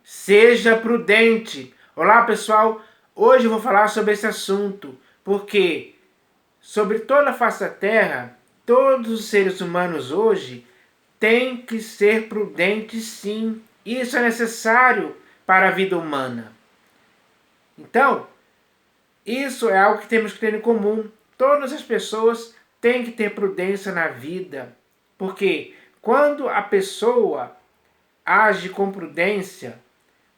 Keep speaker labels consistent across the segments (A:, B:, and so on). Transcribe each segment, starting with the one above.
A: Seja prudente. Olá, pessoal. Hoje eu vou falar sobre esse assunto, porque sobre toda a face da Terra, todos os seres humanos hoje têm que ser prudentes, sim. Isso é necessário para a vida humana. Então, isso é algo que temos que ter em comum. Todas as pessoas têm que ter prudência na vida, porque quando a pessoa age com prudência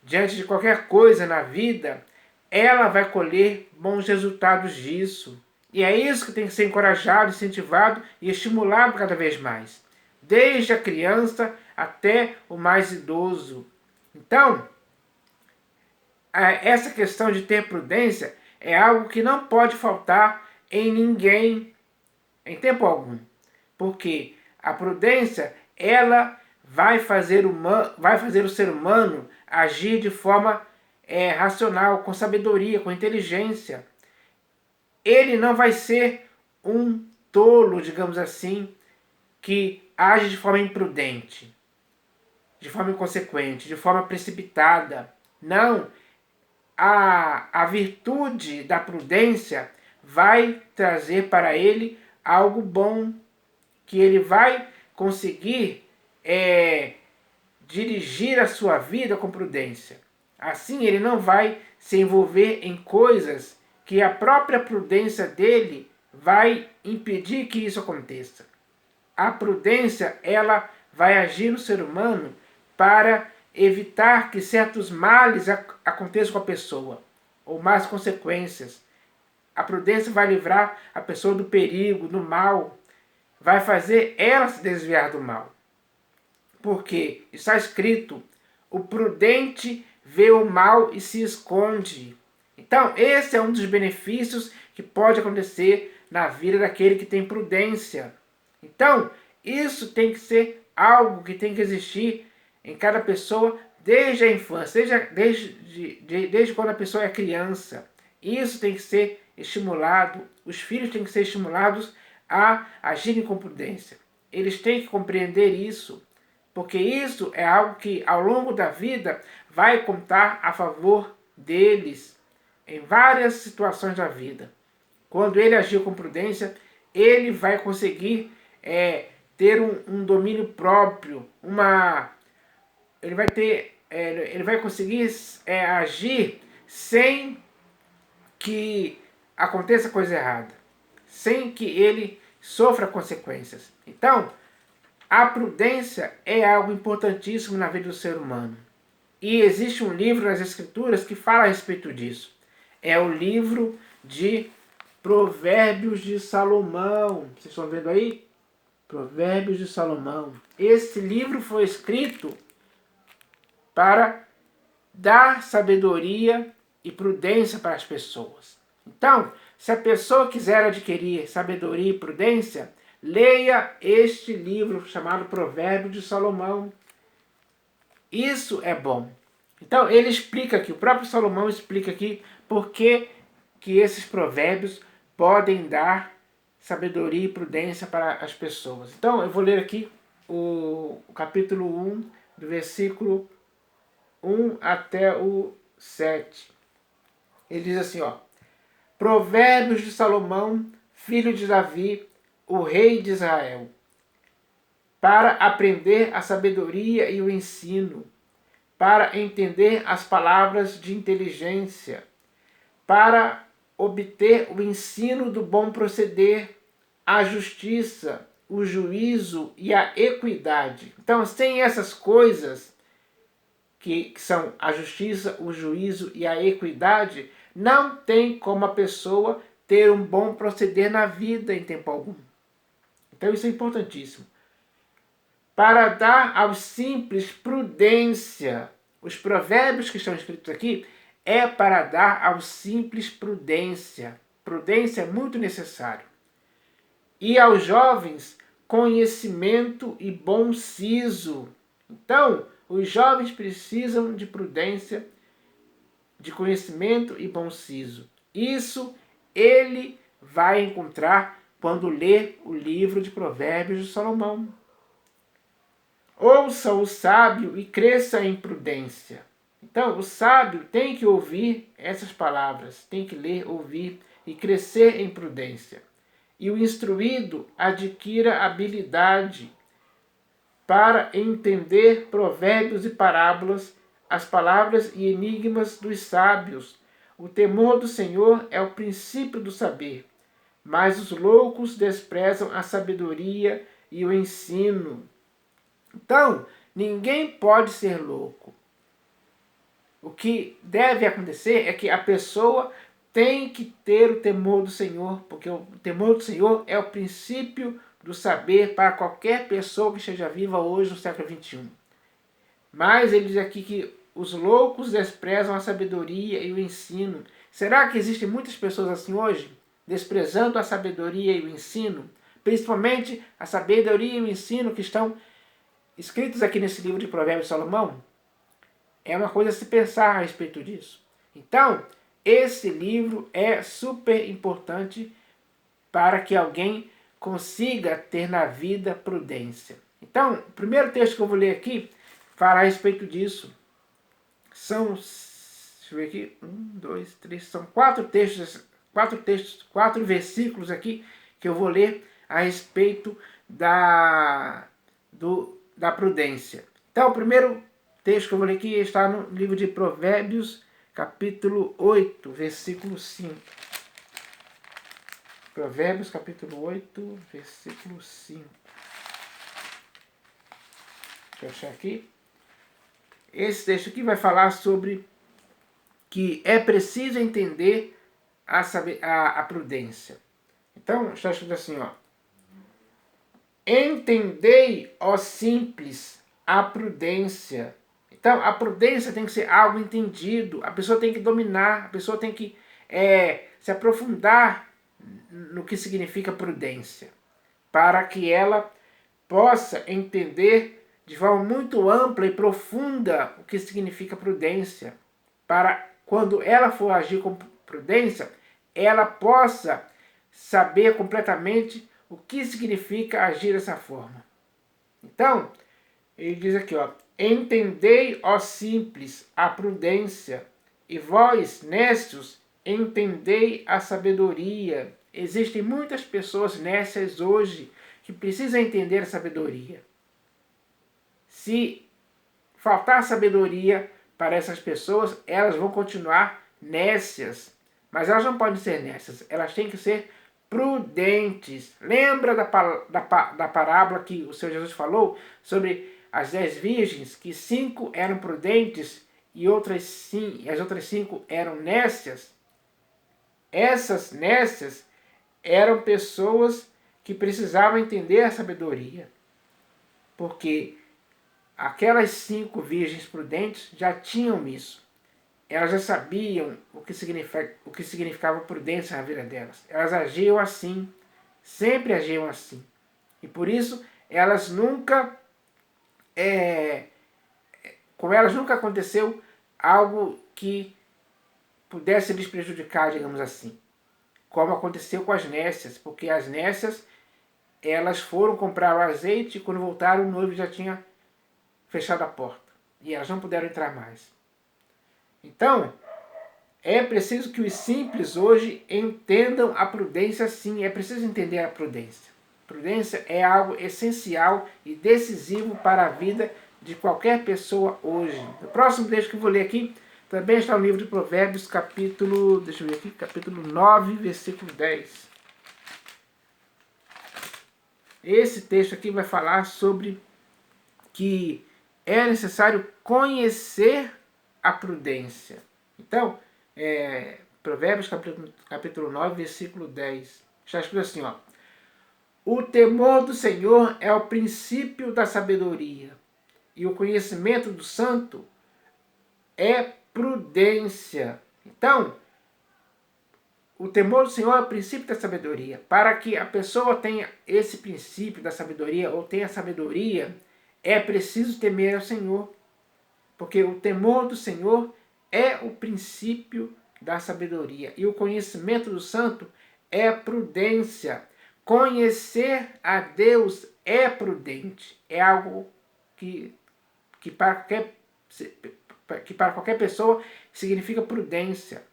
A: diante de qualquer coisa na vida, ela vai colher bons resultados disso. E é isso que tem que ser encorajado, incentivado e estimulado cada vez mais, desde a criança até o mais idoso. Então, essa questão de ter prudência é algo que não pode faltar em ninguém, em tempo algum. Porque a prudência, ela vai fazer o ser humano agir de forma racional, com sabedoria, com inteligência. Ele não vai ser um tolo, digamos assim, que age de forma imprudente, de forma inconsequente, de forma precipitada. Não, a virtude da prudência vai trazer para ele algo bom, que ele vai conseguir dirigir a sua vida com prudência. Assim, ele não vai se envolver em coisas que a própria prudência dele vai impedir que isso aconteça. A prudência, ela vai agir no ser humano para evitar que certos males aconteçam com a pessoa, ou más consequências. A prudência vai livrar a pessoa do perigo, do mal, vai fazer ela se desviar do mal. Porque está escrito, o prudente vê o mal e se esconde. Então, esse é um dos benefícios que pode acontecer na vida daquele que tem prudência. Então, isso tem que ser algo que tem que existir em cada pessoa desde a infância, desde quando a pessoa é criança. Isso tem que ser estimulado, os filhos têm que ser estimulados a agirem com prudência. Eles têm que compreender isso, porque isso é algo que ao longo da vida vai contar a favor deles em várias situações da vida. Quando ele agir com prudência, ele vai conseguir ter um domínio próprio, ele vai conseguir agir sem que aconteça coisa errada, sem que ele sofra consequências. Então, a prudência é algo importantíssimo na vida do ser humano. E existe um livro nas Escrituras que fala a respeito disso. É o livro de Provérbios de Salomão. Vocês estão vendo aí? Provérbios de Salomão. Esse livro foi escrito para dar sabedoria e prudência para as pessoas. Então, se a pessoa quiser adquirir sabedoria e prudência, leia este livro chamado Provérbios de Salomão. Isso é bom. Então, ele explica aqui, o próprio Salomão explica aqui por que esses provérbios podem dar sabedoria e prudência para as pessoas. Então, eu vou ler aqui o capítulo 1, do versículo 1 até o 7. Ele diz assim, ó: Provérbios de Salomão, filho de Davi, o rei de Israel, para aprender a sabedoria e o ensino, para entender as palavras de inteligência, para obter o ensino do bom proceder, a justiça, o juízo e a equidade. Então, sem essas coisas, que são a justiça, o juízo e a equidade, não tem como a pessoa ter um bom proceder na vida em tempo algum. Então isso é importantíssimo. Para dar aos simples prudência. Os provérbios que estão escritos aqui é para dar aos simples prudência. Prudência é muito necessário. E aos jovens, conhecimento e bom siso. Então, os jovens precisam de prudência, de conhecimento e bom siso. Isso ele vai encontrar quando ler o livro de Provérbios de Salomão. Ouça o sábio e cresça em prudência. Então, o sábio tem que ouvir essas palavras, tem que ler, ouvir e crescer em prudência. E o instruído adquira habilidade para entender provérbios e parábolas, as palavras e enigmas dos sábios. O temor do Senhor é o princípio do saber, mas os loucos desprezam a sabedoria e o ensino. Então, ninguém pode ser louco. O que deve acontecer é que a pessoa tem que ter o temor do Senhor, porque o temor do Senhor é o princípio do saber para qualquer pessoa que esteja viva hoje no século XXI. Mas ele diz aqui que os loucos desprezam a sabedoria e o ensino. Será que existem muitas pessoas assim hoje? Desprezando a sabedoria e o ensino? Principalmente a sabedoria e o ensino que estão escritos aqui nesse livro de Provérbios de Salomão? É uma coisa a se pensar a respeito disso. Então, esse livro é super importante para que alguém consiga ter na vida prudência. Então, o primeiro texto que eu vou ler aqui fala a respeito disso. São, deixa eu ver aqui, 1, 2, 3, são quatro versículos aqui que eu vou ler a respeito da prudência. Então, o primeiro texto que eu vou ler aqui está no livro de Provérbios, capítulo 8, versículo 5. Provérbios, capítulo 8, versículo 5. Deixa eu achar aqui. Esse texto aqui vai falar sobre que é preciso entender a prudência. Então, está escrito assim, ó. Entendei, ó simples, a prudência. Então, a prudência tem que ser algo entendido. A pessoa tem que dominar, a pessoa tem que se aprofundar no que significa prudência, para que ela possa entender de forma muito ampla e profunda o que significa prudência, para quando ela for agir com prudência, ela possa saber completamente o que significa agir dessa forma. Então, ele diz aqui, ó, entendei, ó simples, a prudência, e vós, néscios, entendei a sabedoria. Existem muitas pessoas nécias hoje que precisam entender a sabedoria. Se faltar sabedoria para essas pessoas, elas vão continuar nécias. Mas elas não podem ser nécias, elas têm que ser prudentes. Lembra da parábola que o Senhor Jesus falou sobre as 10 virgens, que 5 eram prudentes e as outras 5 eram nécias? Essas nécias eram pessoas que precisavam entender a sabedoria, porque aquelas 5 virgens prudentes já tinham isso. Elas já sabiam o que significava prudência na vida delas. Elas agiam assim, sempre agiam assim. E por isso, elas nunca, com elas nunca aconteceu algo que pudesse lhes prejudicar, digamos assim. Como aconteceu com as nécias, porque as nécias, elas foram comprar o azeite e quando voltaram o noivo já tinha fechado a porta. E elas não puderam entrar mais. Então, é preciso que os simples hoje entendam a prudência sim, é preciso entender a prudência. Prudência é algo essencial e decisivo para a vida de qualquer pessoa hoje. O próximo texto que eu vou ler aqui também está no livro de Provérbios, capítulo 9, versículo 10. Esse texto aqui vai falar sobre que é necessário conhecer a prudência. Então, Provérbios capítulo 9, versículo 10. Está escrito assim, ó. O temor do Senhor é o princípio da sabedoria, e o conhecimento do santo é prudência. Então, o temor do Senhor é o princípio da sabedoria. Para que a pessoa tenha esse princípio da sabedoria, ou tenha sabedoria, é preciso temer ao Senhor. Porque o temor do Senhor é o princípio da sabedoria. E o conhecimento do santo é prudência. Conhecer a Deus é prudente. É algo que para qualquer que para qualquer pessoa significa prudência.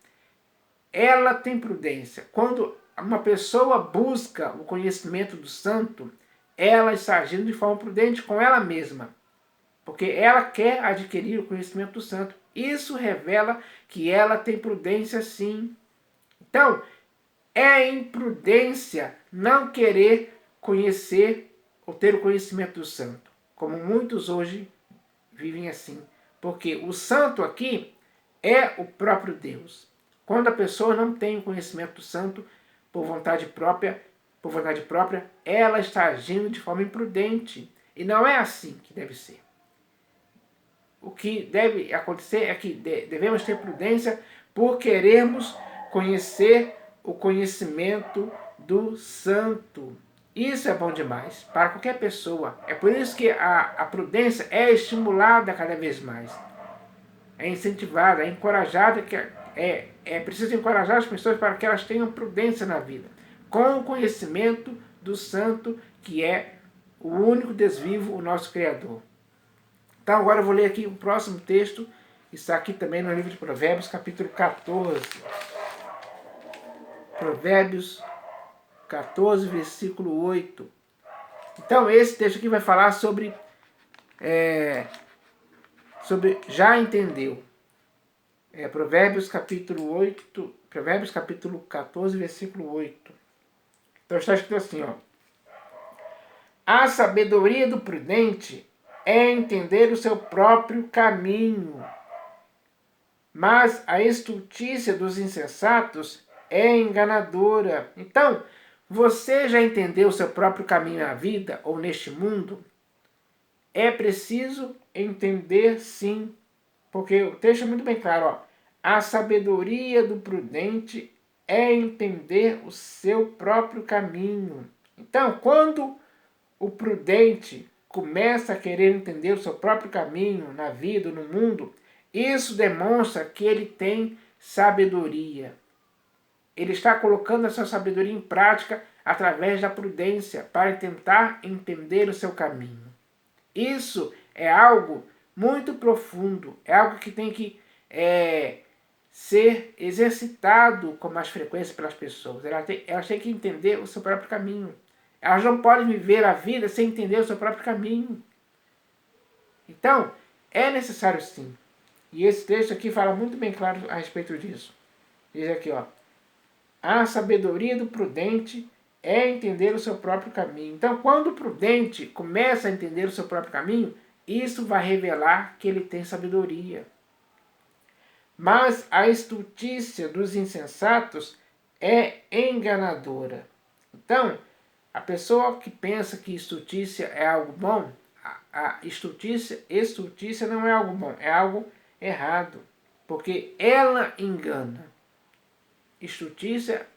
A: Ela tem prudência. Quando uma pessoa busca o conhecimento do santo, ela está agindo de forma prudente com ela mesma, porque ela quer adquirir o conhecimento do santo. Isso revela que ela tem prudência, sim. Então, é imprudência não querer conhecer ou ter o conhecimento do santo, como muitos hoje vivem assim. Porque o santo aqui é o próprio Deus. Quando a pessoa não tem o conhecimento do santo por vontade própria, ela está agindo de forma imprudente. E não é assim que deve ser. O que deve acontecer é que devemos ter prudência por querermos conhecer o conhecimento do santo. Isso é bom demais para qualquer pessoa. É por isso que a prudência é estimulada cada vez mais. É incentivada, é encorajada, é preciso encorajar as pessoas para que elas tenham prudência na vida, com o conhecimento do santo, que é o único Deus vivo, o nosso Criador. Então agora eu vou ler aqui o próximo texto, está aqui também no livro de Provérbios, capítulo 14. Provérbios 14, versículo 8. Então esse texto aqui vai falar sobre já entendeu. Provérbios capítulo 8, Provérbios capítulo 14, versículo 8. Então está escrito assim, ó. A sabedoria do prudente é entender o seu próprio caminho, mas a estultícia dos insensatos é enganadora. Então, você já entendeu o seu próprio caminho na vida ou neste mundo? É preciso entender, sim, porque o texto é muito bem claro, ó. A sabedoria do prudente é entender o seu próprio caminho. Então, quando o prudente começa a querer entender o seu próprio caminho na vida, no mundo, isso demonstra que ele tem sabedoria. Ele está colocando a sua sabedoria em prática através da prudência para tentar entender o seu caminho. Isso é algo muito profundo, é algo que tem que ser exercitado com mais frequência pelas pessoas. Elas têm que entender o seu próprio caminho. Elas não podem viver a vida sem entender o seu próprio caminho. Então, é necessário sim. E esse texto aqui fala muito bem claro a respeito disso. Diz aqui, ó. A sabedoria do prudente é entender o seu próprio caminho. Então, quando o prudente começa a entender o seu próprio caminho, isso vai revelar que ele tem sabedoria. Mas a estultícia dos insensatos é enganadora. Então, a pessoa que pensa que estultícia é algo bom, a estultícia não é algo bom, é algo errado, porque ela engana.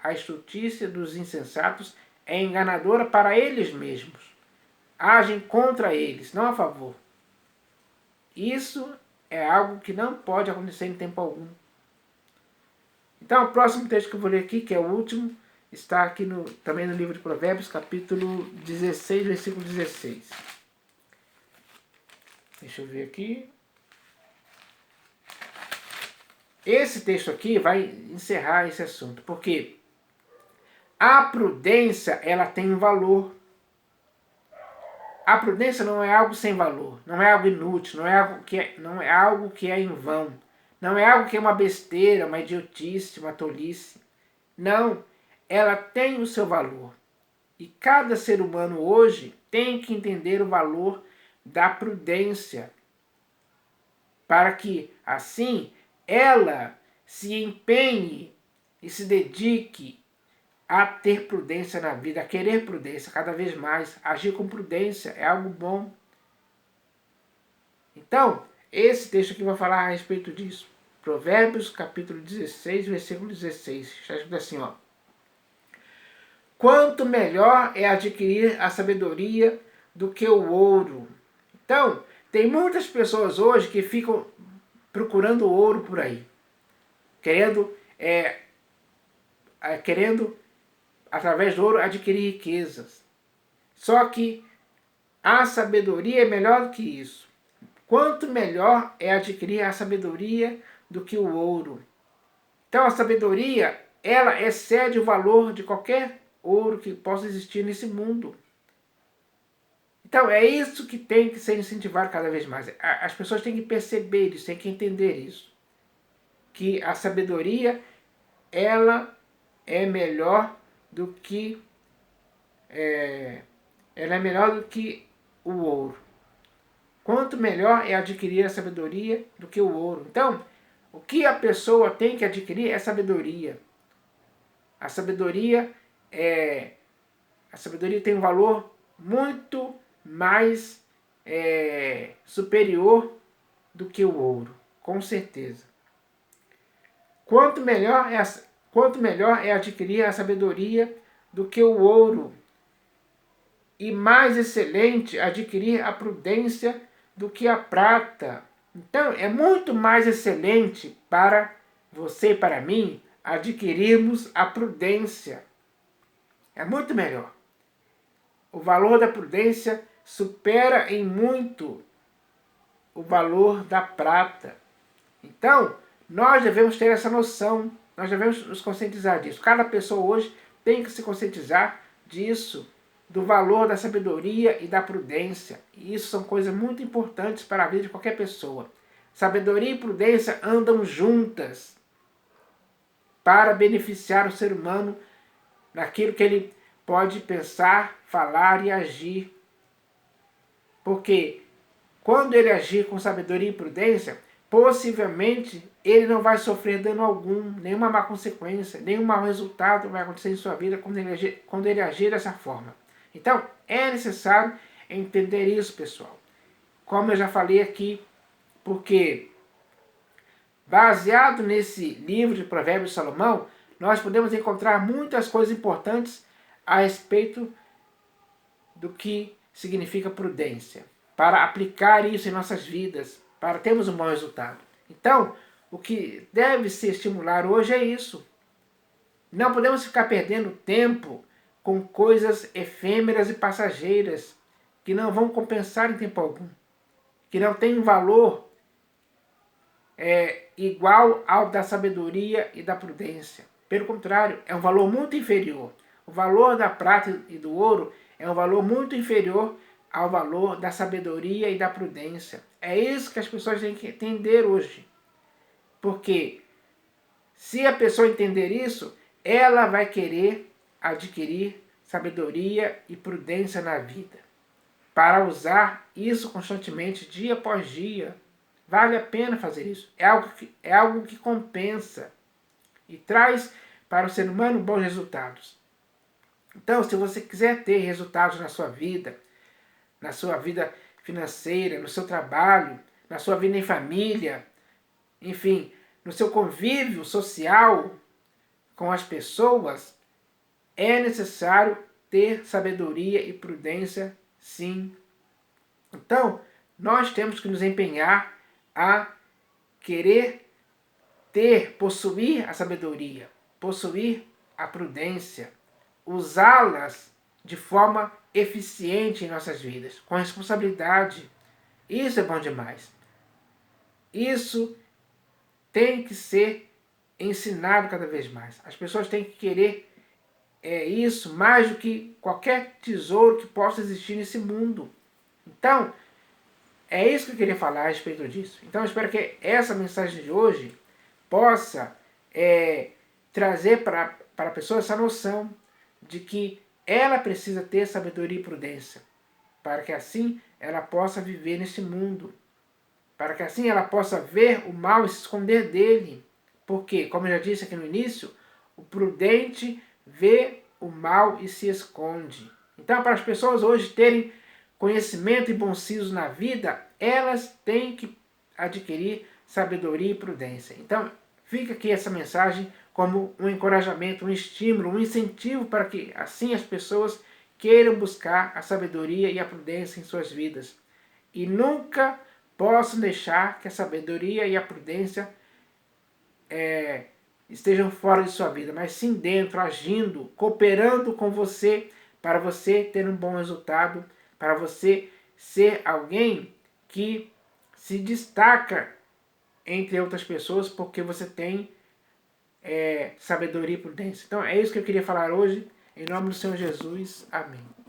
A: A estultícia dos insensatos é enganadora para eles mesmos. Agem contra eles, não a favor. Isso é algo que não pode acontecer em tempo algum. Então, o próximo texto que eu vou ler aqui, que é o último, está aqui também no livro de Provérbios, capítulo 16, versículo 16. Deixa eu ver aqui. Esse texto aqui vai encerrar esse assunto, porque a prudência, ela tem um valor. A prudência não é algo sem valor, não é algo inútil, não é algo que é em vão, não é algo que é uma besteira, uma idiotice, uma tolice. Não, ela tem o seu valor. E cada ser humano hoje tem que entender o valor da prudência, para que, assim, ela se empenhe e se dedique a ter prudência na vida, a querer prudência cada vez mais. Agir com prudência é algo bom. Então, esse texto aqui vai falar a respeito disso. Provérbios, capítulo 16, versículo 16. Está escrito assim, ó. Quanto melhor é adquirir a sabedoria do que o ouro. Então, tem muitas pessoas hoje que ficam procurando ouro por aí, querendo através do ouro adquirir riquezas. Só que a sabedoria é melhor do que isso. quanto melhor é adquirir a sabedoria do que o ouro. Então a sabedoria, ela excede o valor de qualquer ouro que possa existir nesse mundo. Então é isso que tem que ser incentivado cada vez mais. As pessoas têm que perceber isso, têm que entender isso. Que a sabedoria, ela é melhor do que o ouro. Quanto melhor é adquirir a sabedoria do que o ouro. Então, o que a pessoa tem que adquirir é sabedoria. A sabedoria tem um valor muito mais superior do que o ouro, com certeza. Quanto melhor é adquirir a sabedoria do que o ouro, e mais excelente adquirir a prudência do que a prata. Então, é muito mais excelente para você e para mim adquirirmos a prudência. É muito melhor. O valor da prudência supera em muito o valor da prata. Então, nós devemos ter essa noção, nós devemos nos conscientizar disso. Cada pessoa hoje tem que se conscientizar disso, do valor da sabedoria e da prudência. E isso são coisas muito importantes para a vida de qualquer pessoa. Sabedoria e prudência andam juntas para beneficiar o ser humano naquilo que ele pode pensar, falar e agir. Porque quando ele agir com sabedoria e prudência, possivelmente ele não vai sofrer dano algum, nenhuma má consequência, nenhum mau resultado vai acontecer em sua vida quando ele agir dessa forma. Então, é necessário entender isso, pessoal. Como eu já falei aqui, porque baseado nesse livro de Provérbios de Salomão, nós podemos encontrar muitas coisas importantes a respeito do que significa prudência, para aplicar isso em nossas vidas, para termos um bom resultado. Então, o que deve se estimular hoje é isso. Não podemos ficar perdendo tempo com coisas efêmeras e passageiras, que não vão compensar em tempo algum, que não têm um valor igual ao da sabedoria e da prudência. Pelo contrário, é um valor muito inferior. O valor da prata e do ouro é um valor muito inferior ao valor da sabedoria e da prudência. É isso que as pessoas têm que entender hoje. Porque se a pessoa entender isso, ela vai querer adquirir sabedoria e prudência na vida, para usar isso constantemente, dia após dia. Vale a pena fazer isso. É algo que compensa e traz para o ser humano bons resultados. Então, se você quiser ter resultados na sua vida financeira, no seu trabalho, na sua vida em família, enfim, no seu convívio social com as pessoas, é necessário ter sabedoria e prudência, sim. Então, nós temos que nos empenhar a querer possuir a sabedoria, possuir a prudência, usá-las de forma eficiente em nossas vidas, com responsabilidade. Isso é bom demais. Isso tem que ser ensinado cada vez mais. As pessoas têm que querer isso mais do que qualquer tesouro que possa existir nesse mundo. Então, é isso que eu queria falar a respeito disso. Então, eu espero que essa mensagem de hoje possa trazer para a pessoa essa noção de que ela precisa ter sabedoria e prudência, para que assim ela possa viver nesse mundo, para que assim ela possa ver o mal e se esconder dele. Porque, como eu já disse aqui no início, o prudente vê o mal e se esconde. Então, para as pessoas hoje terem conhecimento e bom senso na vida, elas têm que adquirir sabedoria e prudência. Então, fica aqui essa mensagem como um encorajamento, um estímulo, um incentivo para que assim as pessoas queiram buscar a sabedoria e a prudência em suas vidas. E nunca possam deixar que a sabedoria e a prudência estejam fora de sua vida, mas sim dentro, agindo, cooperando com você, para você ter um bom resultado, para você ser alguém que se destaca entre outras pessoas porque você tem sabedoria e prudência. Então é isso que eu queria falar hoje. Em nome do Senhor Jesus. Amém.